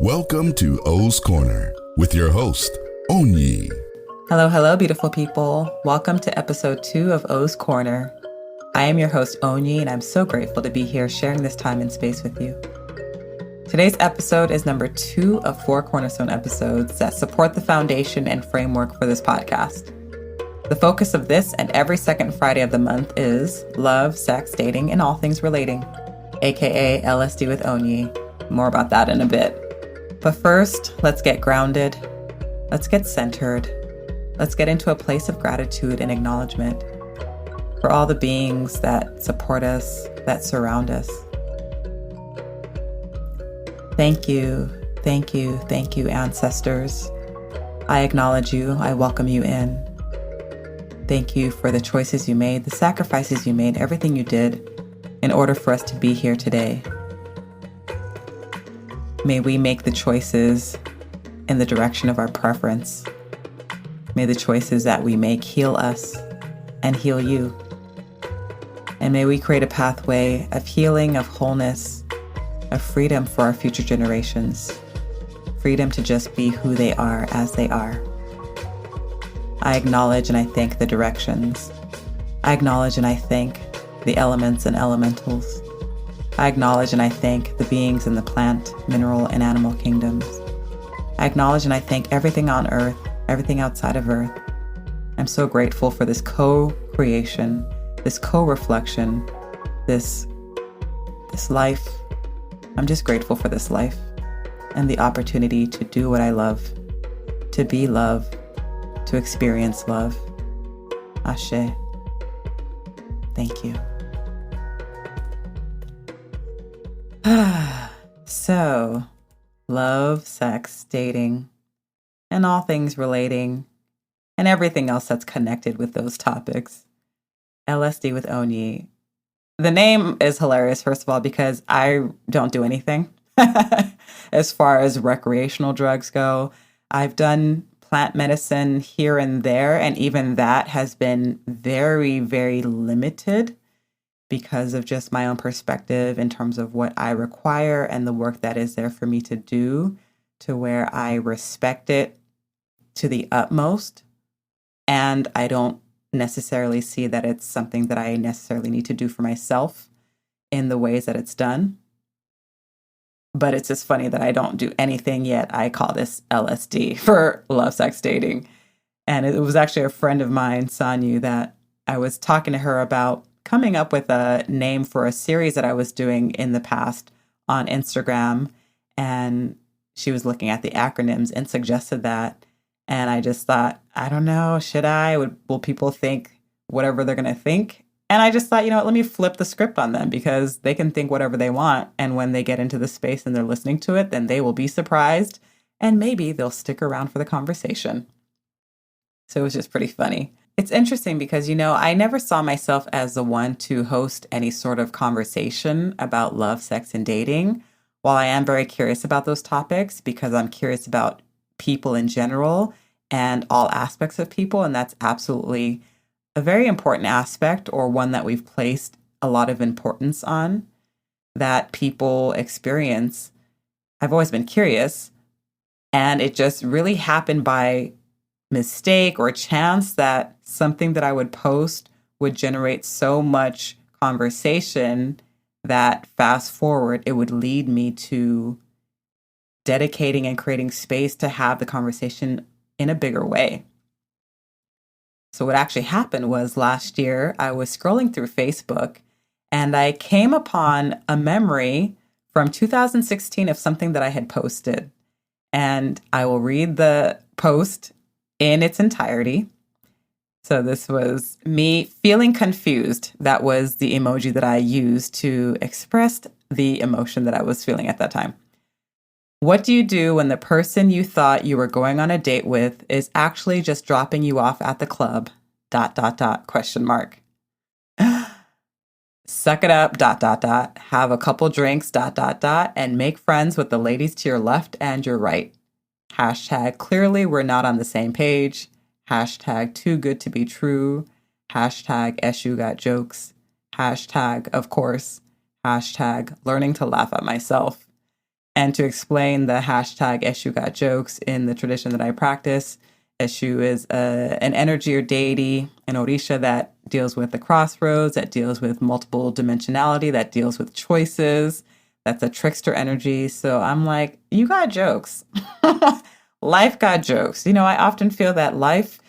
Welcome to O's Corner with your host, ONYI. Hello, beautiful people. Welcome to episode 2 of O's Corner. I am your host, ONYI, and I'm so grateful to be here sharing this time and space with you. Today's episode is number 2 of 4 Cornerstone episodes that support the foundation and framework for this podcast. The focus of this and every second Friday of the month is love, sex, dating, and all things relating, aka LSD with ONYI. More about that in a bit. But first, let's get grounded. Let's get centered. Let's get into a place of gratitude and acknowledgement for all the beings that support us, that surround us. Thank you, ancestors. I acknowledge you. I welcome you in. Thank you for the choices you made, the sacrifices you made, everything you did in order for us to be here today. May we make the choices in the direction of our preference. May the choices that we make heal us and heal you. And may we create a pathway of healing, of wholeness, of freedom for our future generations. Freedom to just be who they are as they are. I acknowledge and I thank the directions. I acknowledge and I thank the elements and elementals. I acknowledge and I thank the beings in the plant, mineral, and animal kingdoms. I acknowledge and I thank everything on earth, everything outside of earth. I'm so grateful for this co-creation, this co-reflection, this life. I'm just grateful for this life and the opportunity to do what I love, to be love, to experience love. Ashe. Thank you. So, love, sex, dating, and all things relating, and everything else that's connected with those topics. LSD with ONYI. The name is hilarious, first of all, because I don't do anything as far as recreational drugs go. I've done plant medicine here and there, and even that has been very, very limited because of just my own perspective in terms of what I require and the work that is there for me to do, to where I respect it to the utmost. And I don't necessarily see that it's something that I necessarily need to do for myself in the ways that it's done. But it's just funny that I don't do anything yet. I call this LSD for love, sex, dating. And it was actually a friend of mine, Sanyu, that I was talking to her about coming up with a name for a series that I was doing in the past on Instagram. And she was looking at the acronyms and suggested that. And I just thought, I don't know, should I? Will people think whatever they're going to think? And I just thought, you know what, let me flip the script on them, because they can think whatever they want. And when they get into the space and they're listening to it, then they will be surprised. And maybe they'll stick around for the conversation. So it was just pretty funny. It's interesting because, I never saw myself as the one to host any sort of conversation about love, sex, and dating. While I am very curious about those topics, because I'm curious about people in general and all aspects of people. And that's absolutely a very important aspect, or one that we've placed a lot of importance on, that people experience. I've always been curious, and it just really happened by mistake or chance that something that I would post would generate so much conversation that fast forward, it would lead me to dedicating and creating space to have the conversation in a bigger way. So what actually happened was, last year I was scrolling through Facebook and I came upon a memory from 2016 of something that I had posted. And I will read the post in its entirety. So this was me feeling confused. That was the emoji that I used to express the emotion that I was feeling at that time. What do you do when the person you thought you were going on a date with is actually just dropping you off at the club, ... Suck it up, ... Have a couple drinks, ... And make friends with the ladies to your left and your right. Hashtag clearly we're not on the same page. Hashtag too good to be true. Hashtag Eshu got jokes. Hashtag of course. Hashtag learning to laugh at myself. And to explain the hashtag Eshu Got Jokes in the tradition that I practice, Eshu is an energy or deity in Orisha that deals with the crossroads, that deals with multiple dimensionality, that deals with choices. That's a trickster energy. So I'm like, you got jokes. Life got jokes. I often feel that life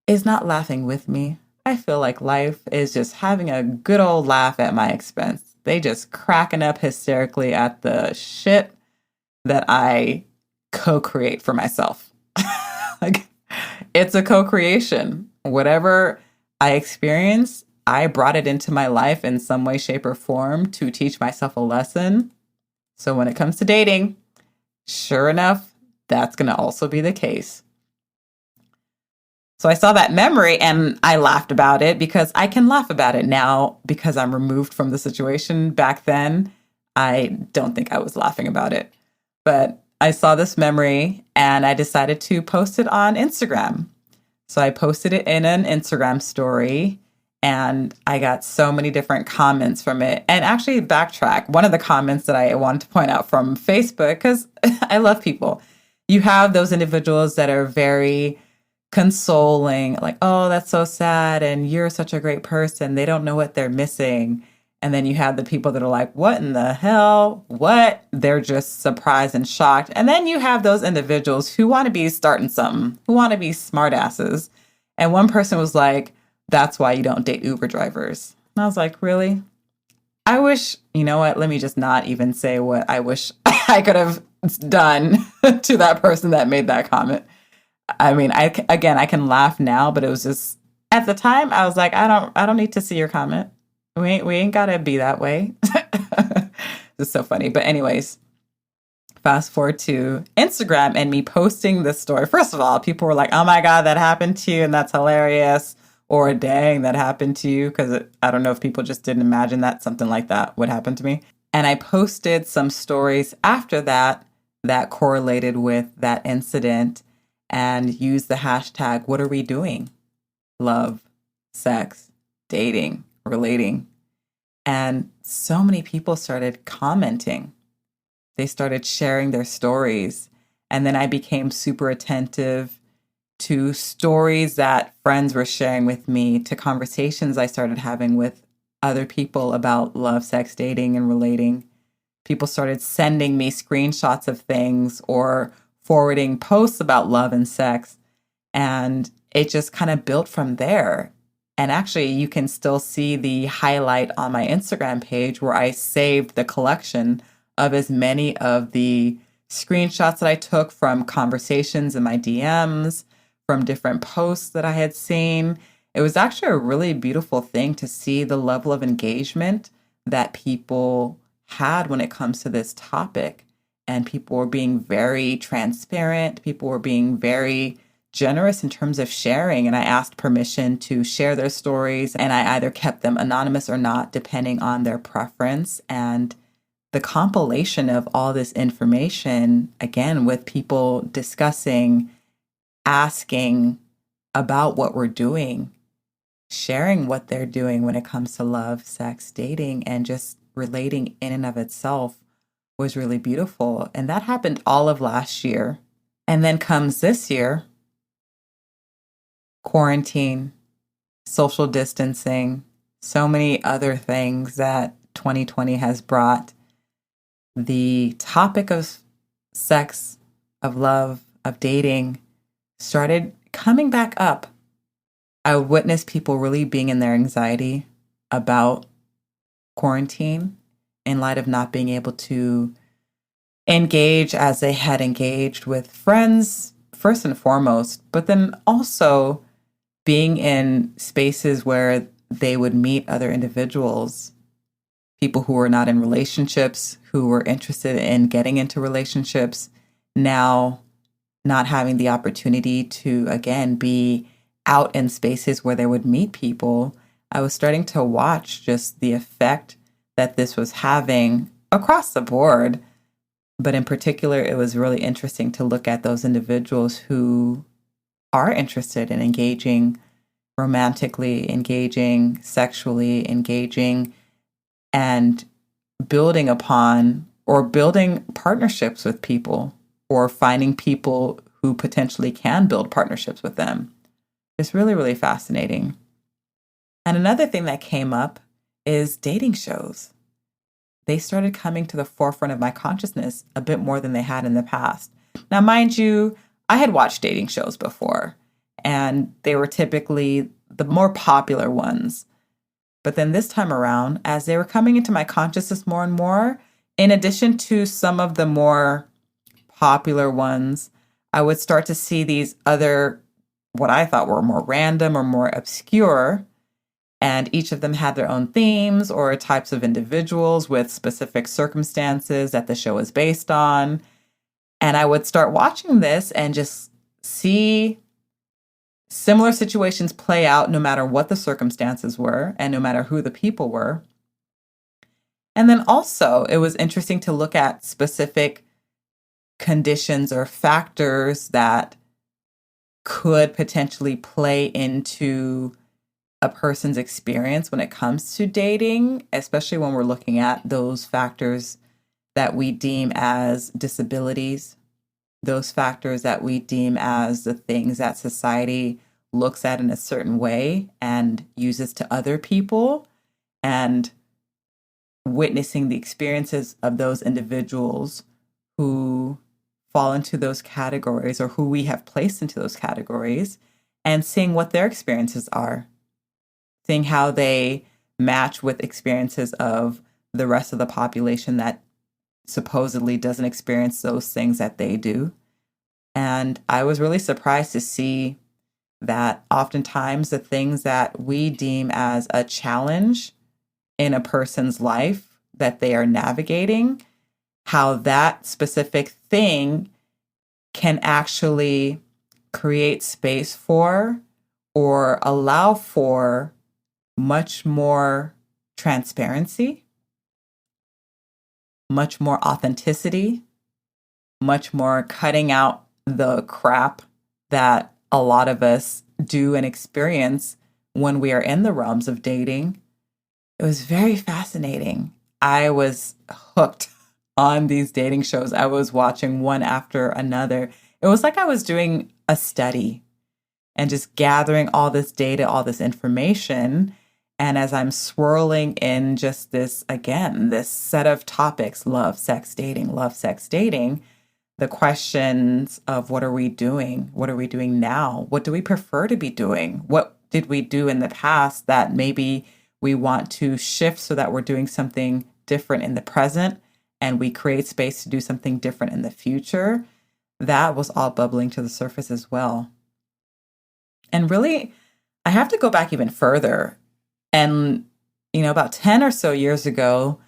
is not laughing with me. I feel like life is just having a good old laugh at my expense. They just cracking up hysterically at the shit that I co-create for myself. Like, it's a co-creation. Whatever I experience, I brought it into my life in some way, shape, or form to teach myself a lesson. So when it comes to dating, sure enough, that's going to also be the case. So I saw that memory and I laughed about it because I can laugh about it now because I'm removed from the situation. Back then, I don't think I was laughing about it. But I saw this memory and I decided to post it on Instagram. So I posted it in an Instagram story and I got so many different comments from it. And actually, backtrack, one of the comments that I wanted to point out from Facebook, because I love people. You have those individuals that are very consoling, like, oh, that's so sad. And you're such a great person. They don't know what they're missing. And then you have the people that are like, what in the hell? What? They're just surprised and shocked. And then you have those individuals who want to be starting something, who want to be smartasses. And one person was like, that's why you don't date Uber drivers. And I was like, really? I wish, you know what? Let me just not even say what I wish I could have done to that person that made that comment. I mean, I can laugh now, but it was just, at the time, I was like, I don't need to see your comment. We ain't gotta be that way. It's so funny. But anyways, fast forward to Instagram and me posting this story. First of all, people were like, oh my God, that happened to you and that's hilarious. Or dang, that happened to you. Because I don't know if people just didn't imagine that something like that would happen to me. And I posted some stories after that correlated with that incident and used the hashtag, what are we doing? Love, sex, dating, relating. And so many people started commenting. They started sharing their stories. And then I became super attentive to stories that friends were sharing with me, to conversations I started having with other people about love, sex, dating, and relating. People started sending me screenshots of things or forwarding posts about love and sex. And it just kind of built from there. And actually, you can still see the highlight on my Instagram page where I saved the collection of as many of the screenshots that I took from conversations in my DMs, from different posts that I had seen. It was actually a really beautiful thing to see the level of engagement that people had when it comes to this topic. And people were being very transparent. People were being very generous in terms of sharing. And I asked permission to share their stories. And I either kept them anonymous or not, depending on their preference. And the compilation of all this information, again, with people discussing, asking about what we're doing, sharing what they're doing when it comes to love, sex, dating, and just relating in and of itself was really beautiful. And that happened all of last year. And then comes this year, quarantine, social distancing, so many other things that 2020 has brought. The topic of sex, of love, of dating started coming back up. I witnessed people really being in their anxiety about quarantine in light of not being able to engage as they had engaged with friends, first and foremost, but then also being in spaces where they would meet other individuals, people who were not in relationships, who were interested in getting into relationships, now not having the opportunity to, again, be out in spaces where they would meet people. I was starting to watch just the effect that this was having across the board. But in particular, it was really interesting to look at those individuals who are interested in engaging romantically, engaging sexually, engaging and building upon or building partnerships with people, or finding people who potentially can build partnerships with them. It's really, really fascinating. And another thing that came up is dating shows. They started coming to the forefront of my consciousness a bit more than they had in the past. Now, mind you, I had watched dating shows before, and they were typically the more popular ones. But then this time around, as they were coming into my consciousness more and more, in addition to some of the more popular ones, I would start to see these other, what I thought were more random or more obscure. And each of them had their own themes or types of individuals with specific circumstances that the show is based on. And I would start watching this and just see similar situations play out no matter what the circumstances were and no matter who the people were. And then also, it was interesting to look at specific conditions or factors that could potentially play into a person's experience when it comes to dating, especially when we're looking at those factors that we deem as disabilities, those factors that we deem as the things that society looks at in a certain way and uses to other people, and witnessing the experiences of those individuals who fall into those categories or who we have placed into those categories, and seeing what their experiences are, seeing how they match with experiences of the rest of the population that supposedly doesn't experience those things that they do. And I was really surprised to see that oftentimes the things that we deem as a challenge in a person's life that they are navigating, how that specific thing can actually create space for or allow for much more transparency, much more authenticity, much more cutting out the crap that a lot of us do and experience when we are in the realms of dating. It was very fascinating. I was hooked on these dating shows. I was watching one after another. It was like I was doing a study and just gathering all this data, all this information. And as I'm swirling in just this, again, this set of topics, love, sex, dating, the questions of what are we doing? What are we doing now? What do we prefer to be doing? What did we do in the past that maybe we want to shift so that we're doing something different in the present and we create space to do something different in the future? That was all bubbling to the surface as well. And really, I have to go back even further. And, about 10 or so years ago,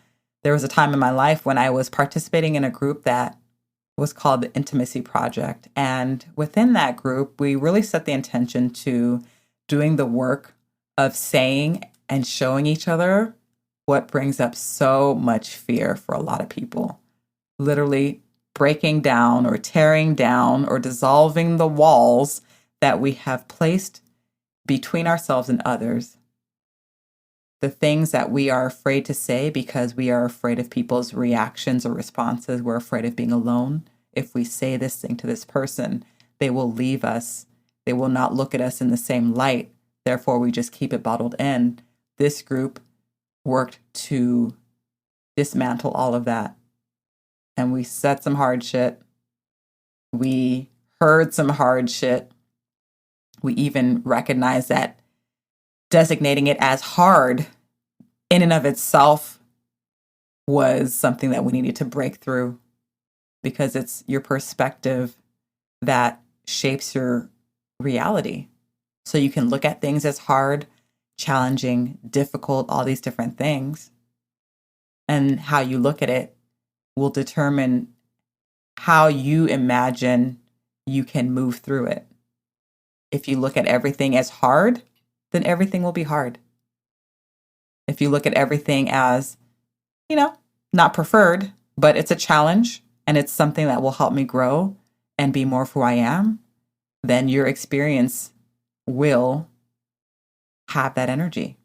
there was a time in my life when I was participating in a group that was called the Intimacy Project. And within that group, we really set the intention to doing the work of saying and showing each other what brings up so much fear for a lot of people. Literally breaking down or tearing down or dissolving the walls that we have placed between ourselves and others. The things that we are afraid to say because we are afraid of people's reactions or responses. We're afraid of being alone. If we say this thing to this person, they will leave us. They will not look at us in the same light. Therefore, we just keep it bottled in. This group worked to dismantle all of that. And we said some hard shit. We heard some hard shit. We even recognized that designating it as hard in and of itself was something that we needed to break through, because it's your perspective that shapes your reality. So you can look at things as hard, challenging, difficult, all these different things. And how you look at it will determine how you imagine you can move through it. If you look at everything as hard, then everything will be hard. If you look at everything as, not preferred, but it's a challenge and it's something that will help me grow and be more of who I am, then your experience will have that energy.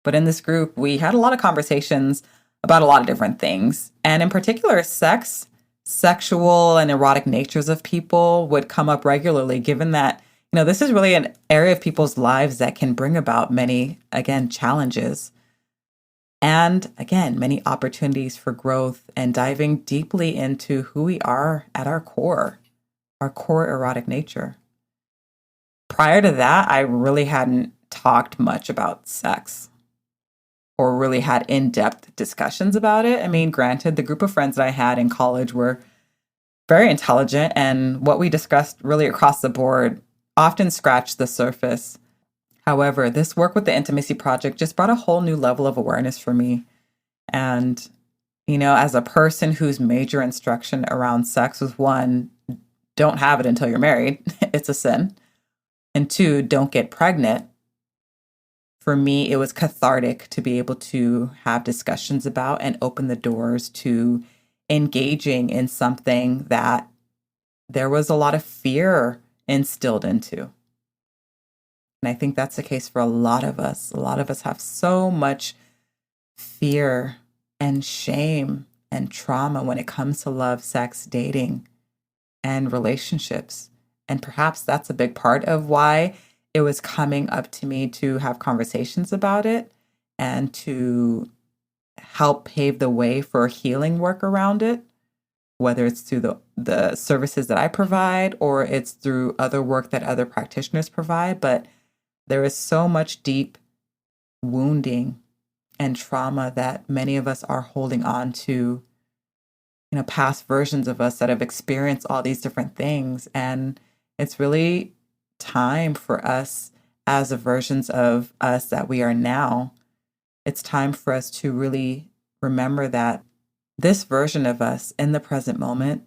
But in this group, we had a lot of conversations about a lot of different things. And in particular, sex, sexual and erotic natures of people would come up regularly, given that, this is really an area of people's lives that can bring about many, again, challenges. And again, many opportunities for growth and diving deeply into who we are at our core erotic nature. Prior to that, I really hadn't talked much about sex or really had in-depth discussions about it. I mean, granted, the group of friends that I had in college were very intelligent, and what we discussed really across the board often scratched the surface. However, this work with the Intimacy Project just brought a whole new level of awareness for me. And, as a person whose major instruction around sex was, 1, don't have it until you're married. It's a sin. And 2, don't get pregnant. For me, it was cathartic to be able to have discussions about and open the doors to engaging in something that there was a lot of fear instilled into. And I think that's the case for a lot of us. A lot of us have so much fear and shame and trauma when it comes to love, sex, dating, and relationships. And perhaps that's a big part of why it was coming up to me to have conversations about it and to help pave the way for healing work around it, whether it's through the services that I provide or it's through other work that other practitioners provide. But there is so much deep wounding and trauma that many of us are holding on to, past versions of us that have experienced all these different things. And it's really time for us as the versions of us that we are now. It's time for us to really remember that this version of us in the present moment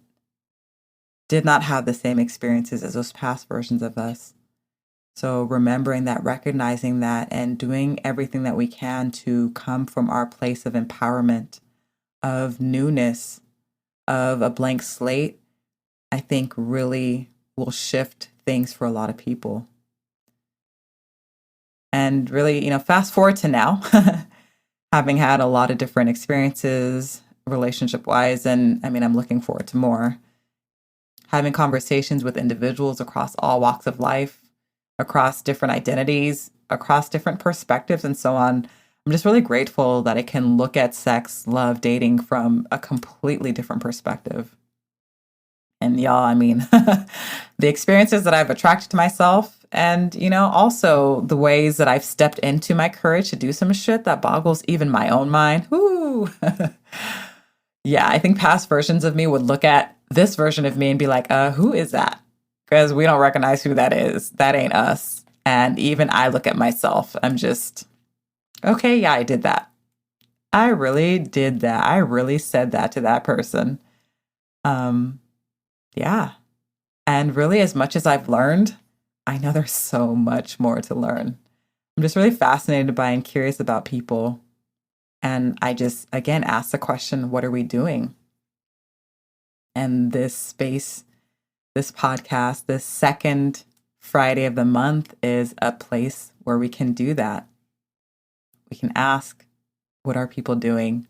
did not have the same experiences as those past versions of us. So remembering that, recognizing that, and doing everything that we can to come from our place of empowerment, of newness, of a blank slate, I think really will shift things for a lot of people. And really, fast forward to now, having had a lot of different experiences relationship-wise, and I'm looking forward to more. Having conversations with individuals across all walks of life, across different identities, across different perspectives, and so on. I'm just really grateful that I can look at sex, love, dating from a completely different perspective. And y'all, the experiences that I've attracted to myself and, also the ways that I've stepped into my courage to do some shit that boggles even my own mind. Woo! Yeah, I think past versions of me would look at this version of me and be like, who is that? Because we don't recognize who that is. That ain't us. And even I look at myself, I'm just, okay, yeah, I did that. I really did that. I really said that to that person. Yeah. And really, as much as I've learned, I know there's so much more to learn. I'm just really fascinated by and curious about people. And I just, again, ask the question, what are we doing? And this space, this podcast, this second Friday of the month is a place where we can do that. We can ask, what are people doing?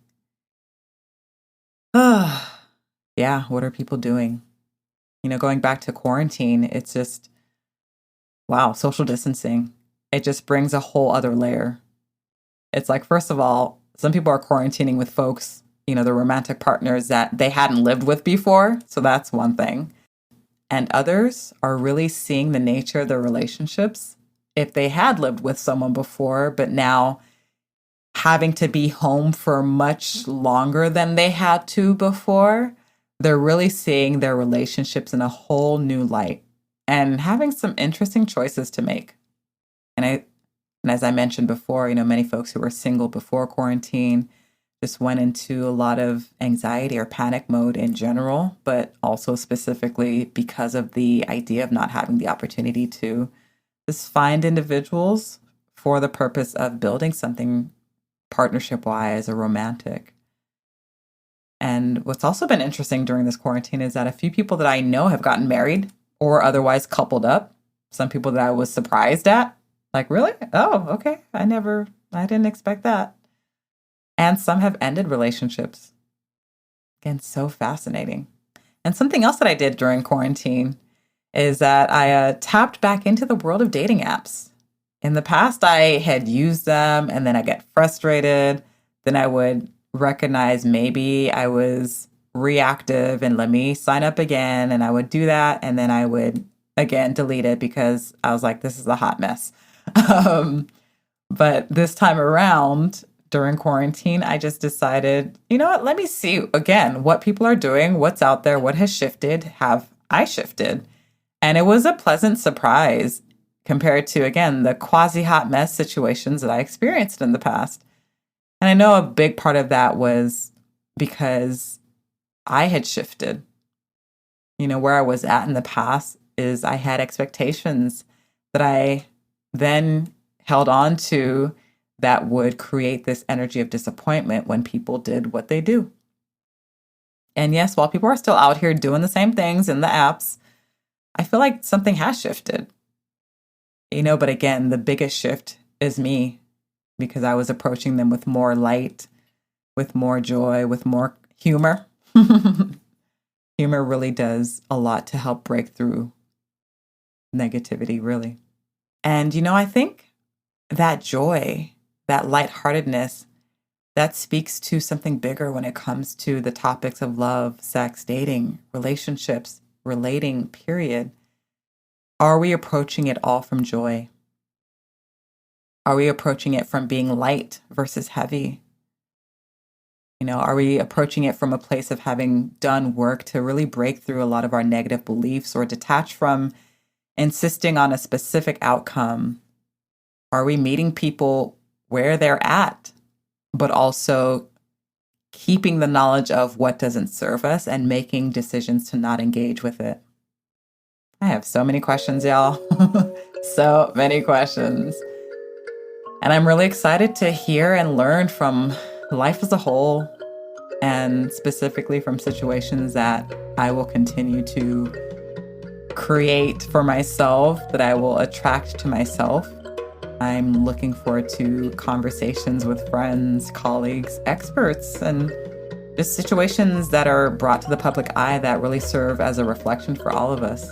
Yeah, what are people doing? Going back to quarantine, it's just, wow, social distancing. It just brings a whole other layer. It's like, first of all, some people are quarantining with folks, the romantic partners that they hadn't lived with before. So that's one thing. And others are really seeing the nature of their relationships if they had lived with someone before, but now having to be home for much longer than they had to before, they're really seeing their relationships in a whole new light and having some interesting choices to make. And as I mentioned before, many folks who were single before quarantine just went into a lot of anxiety or panic mode in general, but also specifically because of the idea of not having the opportunity to just find individuals for the purpose of building something partnership-wise or romantic. And what's also been interesting during this quarantine is that a few people that I know have gotten married or otherwise coupled up. Some people that I was surprised at. Like, really? Oh, okay. I didn't expect that. And some have ended relationships. Again, so fascinating. And something else that I did during quarantine is that I tapped back into the world of dating apps. In the past, I had used them and then I get frustrated. Then I would recognize maybe I was reactive and let me sign up again. And I would do that. And then I would, again, delete it because I was like, this is a hot mess. But this time around, during quarantine, I just decided, you know what, let me see again what people are doing, what's out there, what has shifted, have I shifted? And it was a pleasant surprise compared to, again, the quasi-hot mess situations that I experienced in the past. And I know a big part of that was because I had shifted. You know, where I was at in the past is I had expectations that I then held on to that would create this energy of disappointment when people did what they do. And yes, while people are still out here doing the same things in the apps, I feel like something has shifted. You know, but again, the biggest shift is me, because I was approaching them with more light, with more joy, with more humor. Humor really does a lot to help break through negativity, really. And, you know, I think that joy, that lightheartedness, that speaks to something bigger when it comes to the topics of love, sex, dating, relationships, relating, period. Are we approaching it all from joy? Are we approaching it from being light versus heavy? You know, are we approaching it from a place of having done work to really break through a lot of our negative beliefs or detach from insisting on a specific outcome? Are we meeting people where they're at, but also keeping the knowledge of what doesn't serve us and making decisions to not engage with it? I have so many questions, y'all. So many questions. And I'm really excited to hear and learn from life as a whole, and specifically from situations that I will continue to create for myself, that I will attract to myself. I'm looking forward to conversations with friends, colleagues, experts, and just situations that are brought to the public eye that really serve as a reflection for all of us.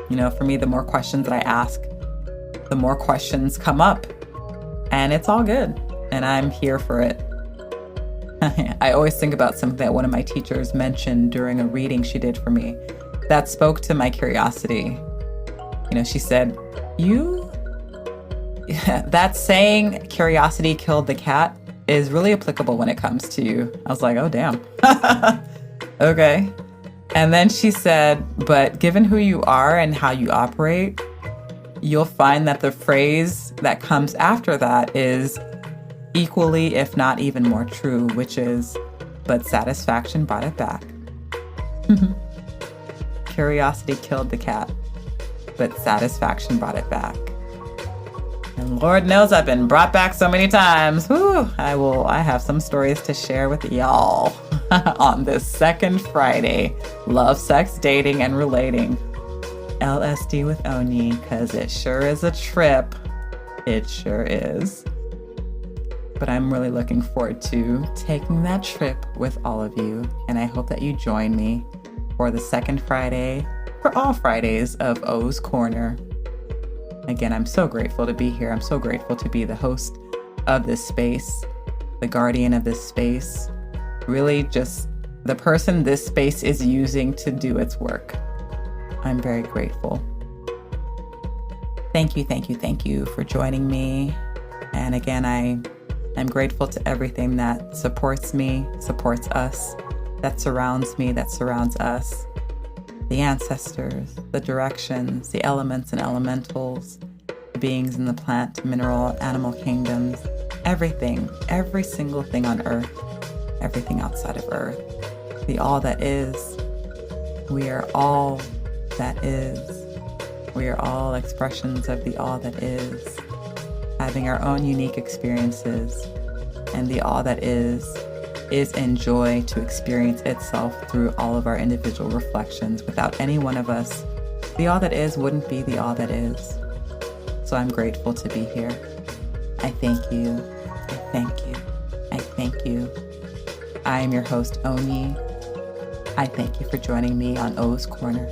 You know, for me, the more questions that I ask, the more questions come up, and it's all good, and I'm here for it. I always think about something that one of my teachers mentioned during a reading she did for me that spoke to my curiosity. You know, she said, that saying, curiosity killed the cat, is really applicable when it comes to you. I was like, oh, damn. Okay. And then she said, but given who you are and how you operate, you'll find that the phrase that comes after that is equally, if not even more true, which is, but satisfaction brought it back. Curiosity killed the cat, but satisfaction brought it back. And Lord knows I've been brought back so many times. Whew, I have some stories to share with y'all on this second Friday. Love, sex, dating, and relating. LSD with ONYI, because it sure is a trip. It sure is. But I'm really looking forward to taking that trip with all of you. And I hope that you join me for the second Friday, for all Fridays of O's Corner. Again, I'm so grateful to be here. I'm so grateful to be the host of this space, the guardian of this space, really just the person this space is using to do its work. I'm very grateful. Thank you for joining me. And again, I'm grateful to everything that supports me, supports us, that surrounds me, that surrounds us. The ancestors, the directions, the elements and elementals, the beings in the plant, mineral, animal kingdoms, everything, every single thing on earth, everything outside of earth, the all that is. We are all that is. We are all expressions of the all that is, having our own unique experiences, and the all that is in joy to experience itself through all of our individual reflections. Without any one of us, the all that is wouldn't be the all that is. So I'm grateful to be here. I thank you. I thank you. I thank you. I am your host, ONYI. I thank you for joining me on O's Corner.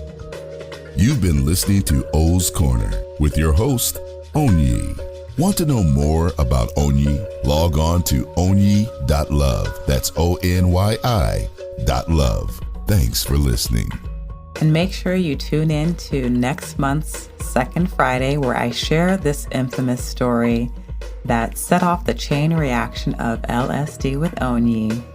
You've been listening to O's Corner with your host, ONYI. Want to know more about ONYI? Log on to onyyi.love. That's ONYI.love. Thanks for listening. And make sure you tune in to next month's Second Friday, where I share this infamous story that set off the chain reaction of LSD with ONYI.